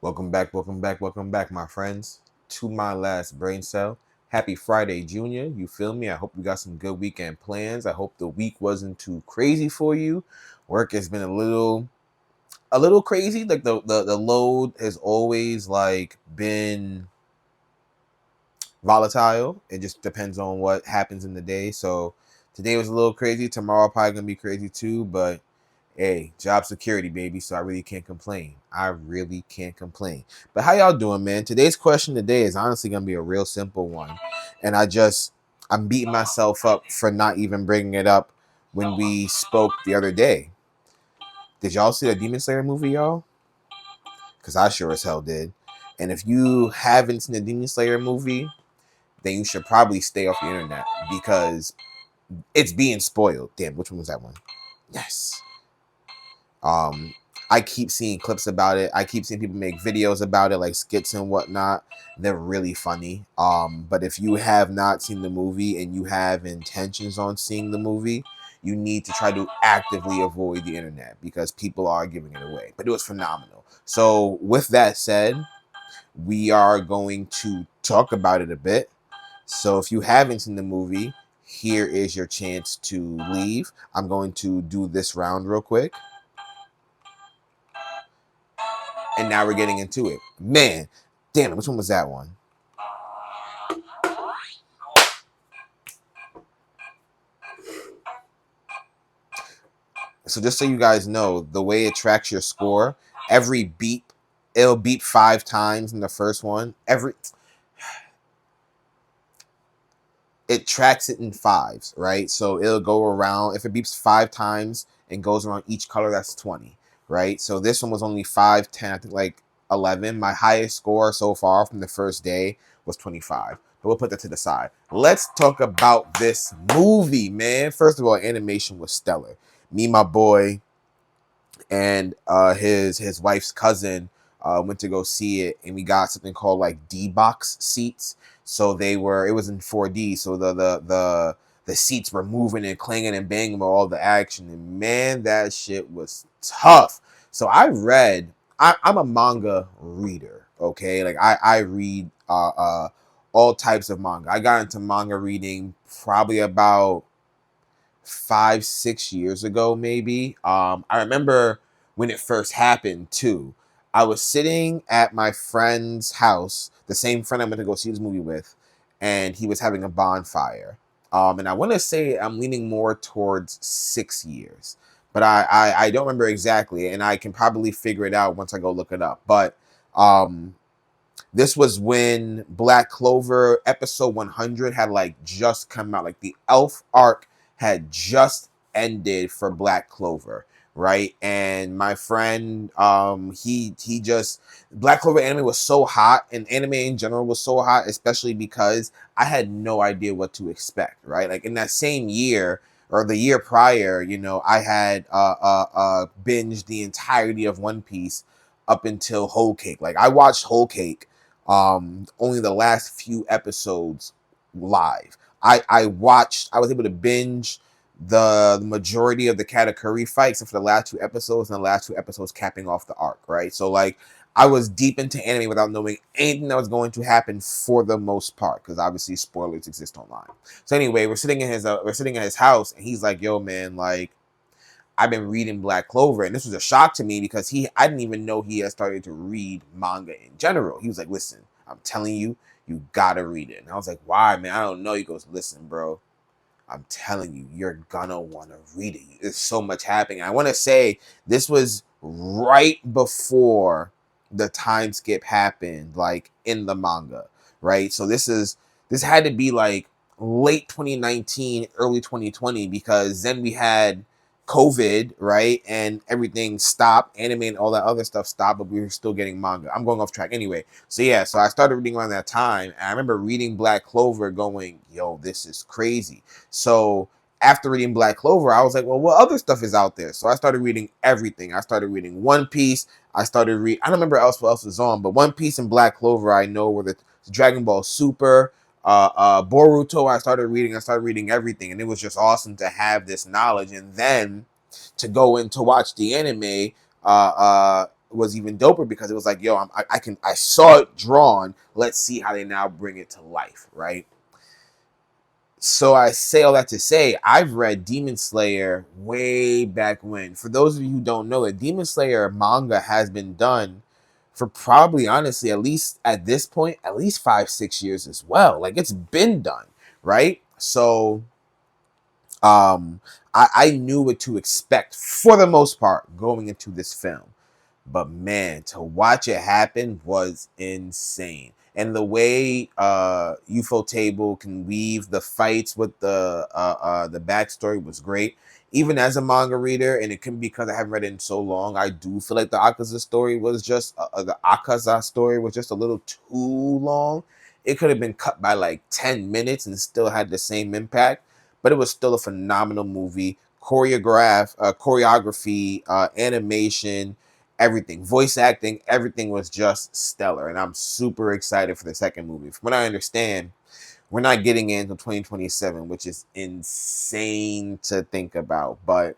Welcome back, my friends, to my last brain cell. Happy Friday, Junior. You feel me? I hope you got some good weekend plans. I hope the week wasn't too crazy for you. Work has been a little crazy. Like the load has always been volatile. It just depends on what happens in the day. So today was a little crazy. Tomorrow probably gonna be crazy too. But hey, job security, baby. So I really can't complain. I really can't complain. But how y'all doing, man? Today's question today is honestly gonna be a real simple one, and I'm beating myself up for not even bringing it up when we spoke the other day. Did y'all see the Demon Slayer movie, y'all? Because I sure as hell did. And if you haven't seen the Demon Slayer movie, then you should probably stay off the internet because it's being spoiled. Damn, which one was that one? Yes. Um, I keep seeing clips about it. I keep seeing people make videos about it, like skits and whatnot. They're really funny. But if you have not seen the movie and you have intentions on seeing the movie, you need to try to actively avoid the internet because people are giving it away. But it was phenomenal. So with that said, we are going to talk about it a bit. So if you haven't seen the movie, here is your chance to leave. I'm going to do this round real quick. And now we're getting into it. Man, damn it, which one was that one? So just so you guys know, the way it tracks your score, every beep, it'll beep 5 times in the first one. It tracks it in fives, right? So it'll go around, if it beeps 5 times and goes around each color, that's 20, right? So this one was only 5, 10, I think like 11. My highest score so far from the first day was 25. But we'll put that to the side. Let's talk about this movie, man. First of all, animation was stellar. Me, my boy, and his wife's cousin went to go see it, and we got something called like D-box seats. So it was in 4D, so the seats were moving and clanging and banging with all the action, and man, that shit was tough. So I'm a manga reader, okay? Like I read all types of manga. I got into manga reading probably about 5, 6 years ago, maybe. I remember when it first happened too. I was sitting at my friend's house, the same friend I went to go see this movie with, and he was having a bonfire. And I want to say I'm leaning more towards 6 years, but I don't remember exactly, and I can probably figure it out once I go look it up. But this was when Black Clover episode 100 had like just come out, like the Elf arc had just ended for Black Clover, right? And my friend, he just Black Clover anime was so hot, and anime in general was so hot, especially because I had no idea what to expect, right? Like in that same year or the year prior, I had binged the entirety of One Piece up until Whole Cake. Like I watched Whole Cake only the last few episodes live. I was able to binge the majority of the Katakuri fight except for the last 2 episodes, and the last 2 episodes capping off the arc, right? So like I was deep into anime without knowing anything that was going to happen for the most part, because obviously spoilers exist online. So anyway, we're sitting at his house, and he's like, "Yo, man, like I've been reading Black Clover," and this was a shock to me because I didn't even know he had started to read manga in general. He was like, "Listen, I'm telling you, you gotta read it." And I was like, "Why, man? I don't know." He goes, "Listen, bro, I'm telling you, you're gonna want to read it. There's so much happening." I want to say this was right before the time skip happened, like in the manga, right? So this had to be like late 2019, early 2020, because then we had COVID, right? And everything stopped, anime and all that other stuff stopped, but we were still getting manga. I'm going off track anyway. So I started reading around that time, and I remember reading Black Clover going, "Yo, this is crazy." So after reading Black Clover, I was like, well, what other stuff is out there? So I started reading everything. I started reading One Piece. I don't remember what else was on, but One Piece and Black Clover I know were the Dragon Ball Super, Boruto. I started reading everything, and it was just awesome to have this knowledge, and then to go in to watch the anime was even doper because it was like, yo, I saw it drawn. Let's see how they now bring it to life, right? So I say all that to say, I've read Demon Slayer way back when. For those of you who don't know, the Demon Slayer manga has been done for probably, honestly, at least at this point, at least 5-6 years as well. Like, it's been done, right? So um I knew what to expect for the most part going into this film. But man, to watch it happen was insane. And the way UFO Table can weave the fights with the backstory was great. Even as a manga reader, and it can be because I haven't read it in so long, I do feel like the Akaza story was just a little too long. It could have been cut by like 10 minutes and still had the same impact, but it was still a phenomenal movie. Choreography, animation, everything, voice acting, everything was just stellar, and I'm super excited for the second movie. From what I understand, we're not getting it until 2027, which is insane to think about, but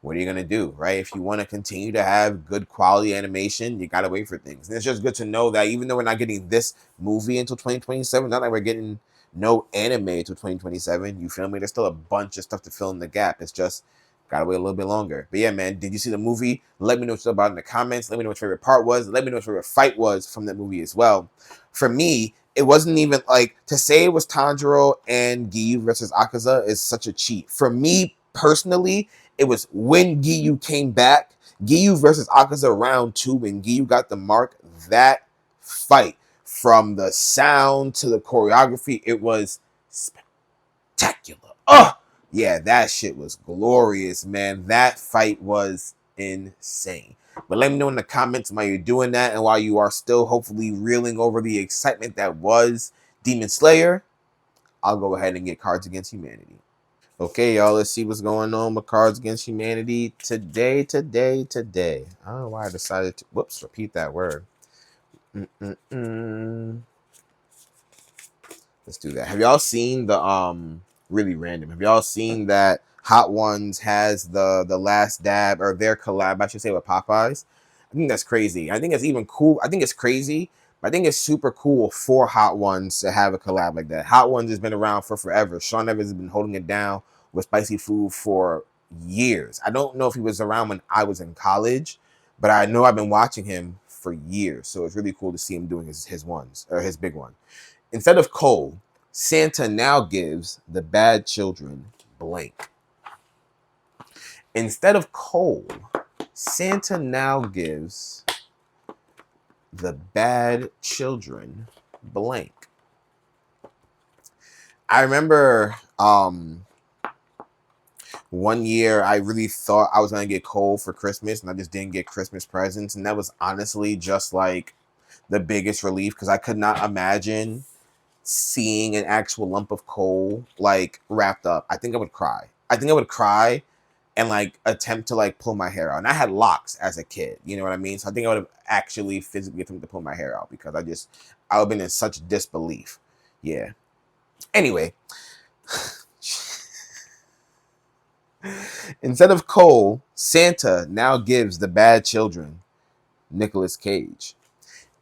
what are you gonna do, right? If you want to continue to have good quality animation, you gotta wait for things. And it's just good to know that even though we're not getting this movie until 2027, not like we're getting no anime until 2027. You feel me? There's still a bunch of stuff to fill in the gap. It's just gotta wait a little bit longer. But yeah, man, did you see the movie? Let me know what you thought about it in the comments. Let me know what your favorite part was. Let me know what your favorite fight was from that movie as well. For me, it wasn't even like to say it was Tanjiro and Giyu versus Akaza is such a cheat. For me personally, it was when Giyu came back, Giyu versus Akaza round 2, when Giyu got the mark. That fight, from the sound to the choreography, it was spectacular. Oh, yeah, that shit was glorious, man. That fight was insane. But let me know in the comments while you're doing that and while you are still hopefully reeling over the excitement that was Demon Slayer. I'll go ahead and get Cards Against Humanity. Okay, y'all, let's see what's going on with Cards Against Humanity today. I don't know why I decided to, repeat that word. Let's do that. Have y'all seen the, really random, have y'all seen that Hot Ones has the last dab, or their collab, I should say, with Popeyes? I think that's crazy. I think it's even cool. I think it's crazy, but I think it's super cool for Hot Ones to have a collab like that. Hot Ones has been around for forever. Sean Evans has been holding it down with spicy food for years. I don't know if he was around when I was in college, but I know I've been watching him for years. So it's really cool to see him doing his ones, or his big one. Instead of coal, Santa now gives the bad children blank. Instead of coal, Santa now gives the bad children blank. I remember one year I really thought I was going to get coal for Christmas, and I just didn't get Christmas presents. And that was honestly just like the biggest relief, because I could not imagine seeing an actual lump of coal like wrapped up. I think I would cry. And like attempt to like pull my hair out. And I had locks as a kid, you know what I mean? So I think I would have actually physically attempted to pull my hair out, because I would have been in such disbelief. Yeah. Anyway, instead of coal, Santa now gives the bad children Nicolas Cage.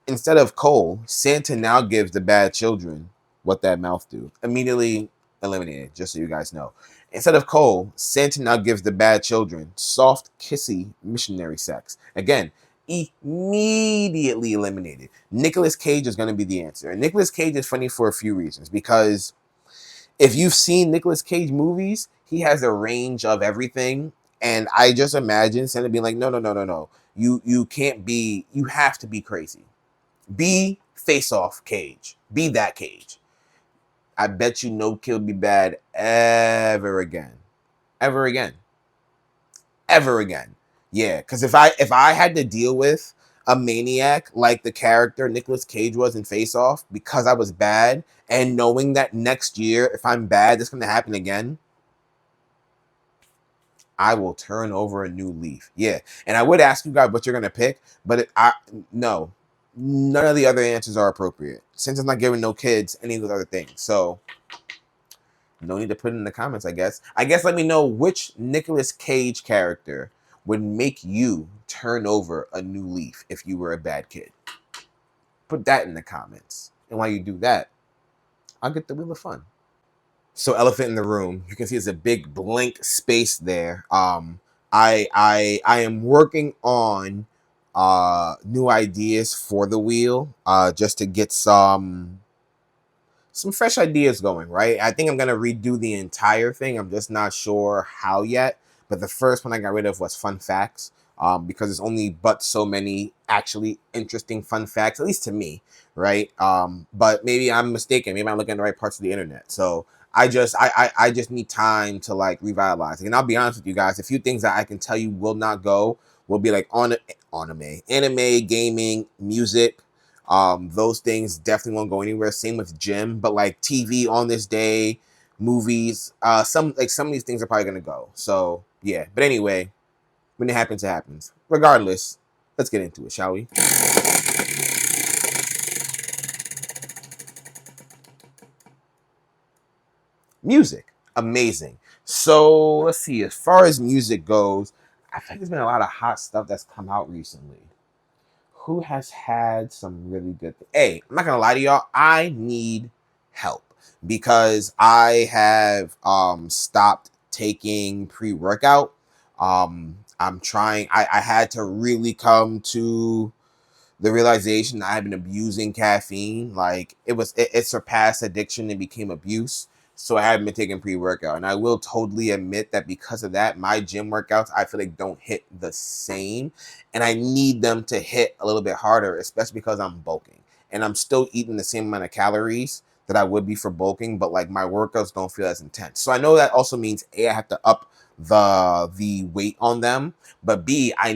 Instead of coal, Santa now gives the bad children What That Mouth Do. Immediately eliminated, just so you guys know. Instead of coal, Santa now gives the bad children soft, kissy missionary sex. Again, immediately eliminated. Nicolas Cage is going to be the answer. And Nicolas Cage is funny for a few reasons, because if you've seen Nicolas Cage movies, he has a range of everything. And I just imagine Santa being like, no. You can't be, you have to be crazy. Be Face Off Cage. Be that Cage. I bet you no kid would be bad ever again. Ever again. Ever again. Yeah, because if I had to deal with a maniac like the character Nicolas Cage was in Face Off, because I was bad, and knowing that next year, if I'm bad, it's going to happen again, I will turn over a new leaf. Yeah. And I would ask you guys what you're going to pick, but no. None of the other answers are appropriate. Since it's not giving no kids any of those other things. So, no need to put it in the comments, I guess. Let me know which Nicolas Cage character would make you turn over a new leaf if you were a bad kid? Put that in the comments. And while you do that, I'll get the wheel of fun. So elephant in the room, you can see there's a big blank space there. I am working on new ideas for the wheel, just to get some fresh ideas going, right? I think I'm gonna redo the entire thing. I'm just not sure how yet. But the first one I got rid of was fun facts, because there's only but so many actually interesting fun facts, at least to me, right? But maybe I'm mistaken. Maybe I'm looking at the right parts of the internet. So I just need time to like revitalize. And I'll be honest with you guys, a few things that I can tell you will not go will be like on anime, gaming, music. Those things definitely won't go anywhere. Same with gym, but like TV on this day, movies, some of these things are probably gonna go. So yeah. But anyway, when it happens, it happens. Regardless, let's get into it, shall we? Music, amazing. So let's see. As far as music goes, I think there's been a lot of hot stuff that's come out recently. Who has had some really good Hey, I'm not gonna lie to y'all, I need help because I have stopped taking pre-workout. I'm trying. I had to really come to the realization that I've been abusing caffeine. Like it surpassed addiction and became abuse. So I haven't been taking pre-workout. And I will totally admit that because of that, my gym workouts, I feel like don't hit the same. And I need them to hit a little bit harder, especially because I'm bulking. And I'm still eating the same amount of calories that I would be for bulking, but like my workouts don't feel as intense. So I know that also means A, I have to up the weight on them, but B, I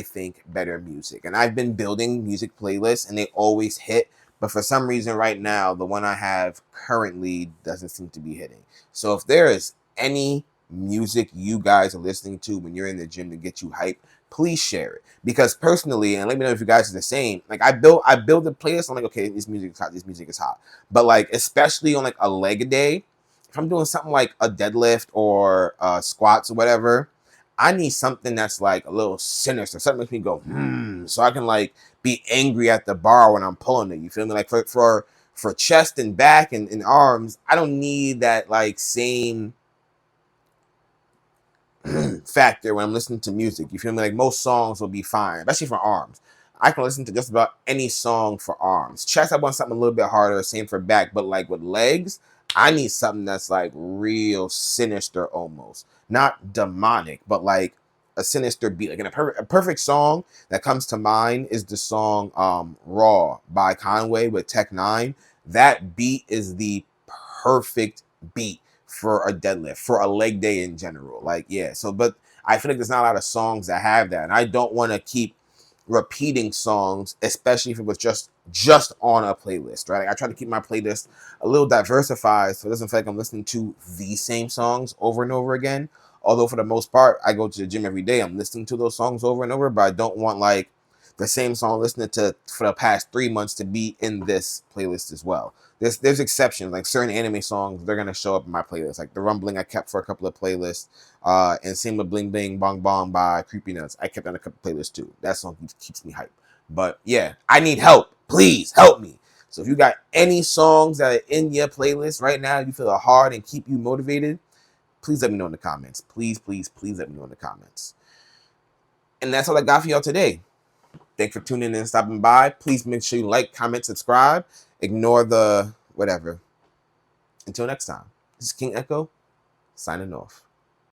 think, better music. And I've been building music playlists and they always hit. But for some reason right now, the one I have currently doesn't seem to be hitting. So if there is any music you guys are listening to when you're in the gym to get you hyped, please share it. Because personally, and let me know if you guys are the same, like I build the playlist, I'm like, okay, this music is hot, this music is hot. But like, especially on like a leg day, if I'm doing something like a deadlift or squats or whatever, I need something that's like a little sinister, something that makes me go, so I can like be angry at the bar when I'm pulling it. You feel me? Like for chest and back and arms, I don't need that like same factor when I'm listening to music. You feel me? Like most songs will be fine, especially for arms. I can listen to just about any song for arms. Chest, I want something a little bit harder, same for back, but like with legs, I need something that's like real sinister almost. Not demonic, but like a sinister beat. Like in a perfect song that comes to mind is the song Raw by Conway with Tech Nine. That beat is the perfect beat for a deadlift, for a leg day in general. Like, yeah. So, but I feel like there's not a lot of songs that have that. And I don't want to keep repeating songs, especially if it was just on a playlist, right? Like I try to keep my playlist a little diversified so it doesn't feel like I'm listening to the same songs over and over again. Although for the most part, I go to the gym every day. I'm listening to those songs over and over, but I don't want like the same song I'm listening to for the past 3 months to be in this playlist as well. There's exceptions, like certain anime songs, they're gonna show up in my playlist. Like the Rumbling I kept for a couple of playlists. And same with Bling Bling Bong Bong by Creepy Nuts. I kept on a couple playlists too. That song keeps me hyped. But yeah, I need help. Please help me. So if you got any songs that are in your playlist right now, you feel are hard and keep you motivated, please let me know in the comments. Please, please, please let me know in the comments. And that's all I got for y'all today. Thanks for tuning in and stopping by. Please make sure you like, comment, subscribe. Ignore the whatever. Until next time, this is King Echo, signing off.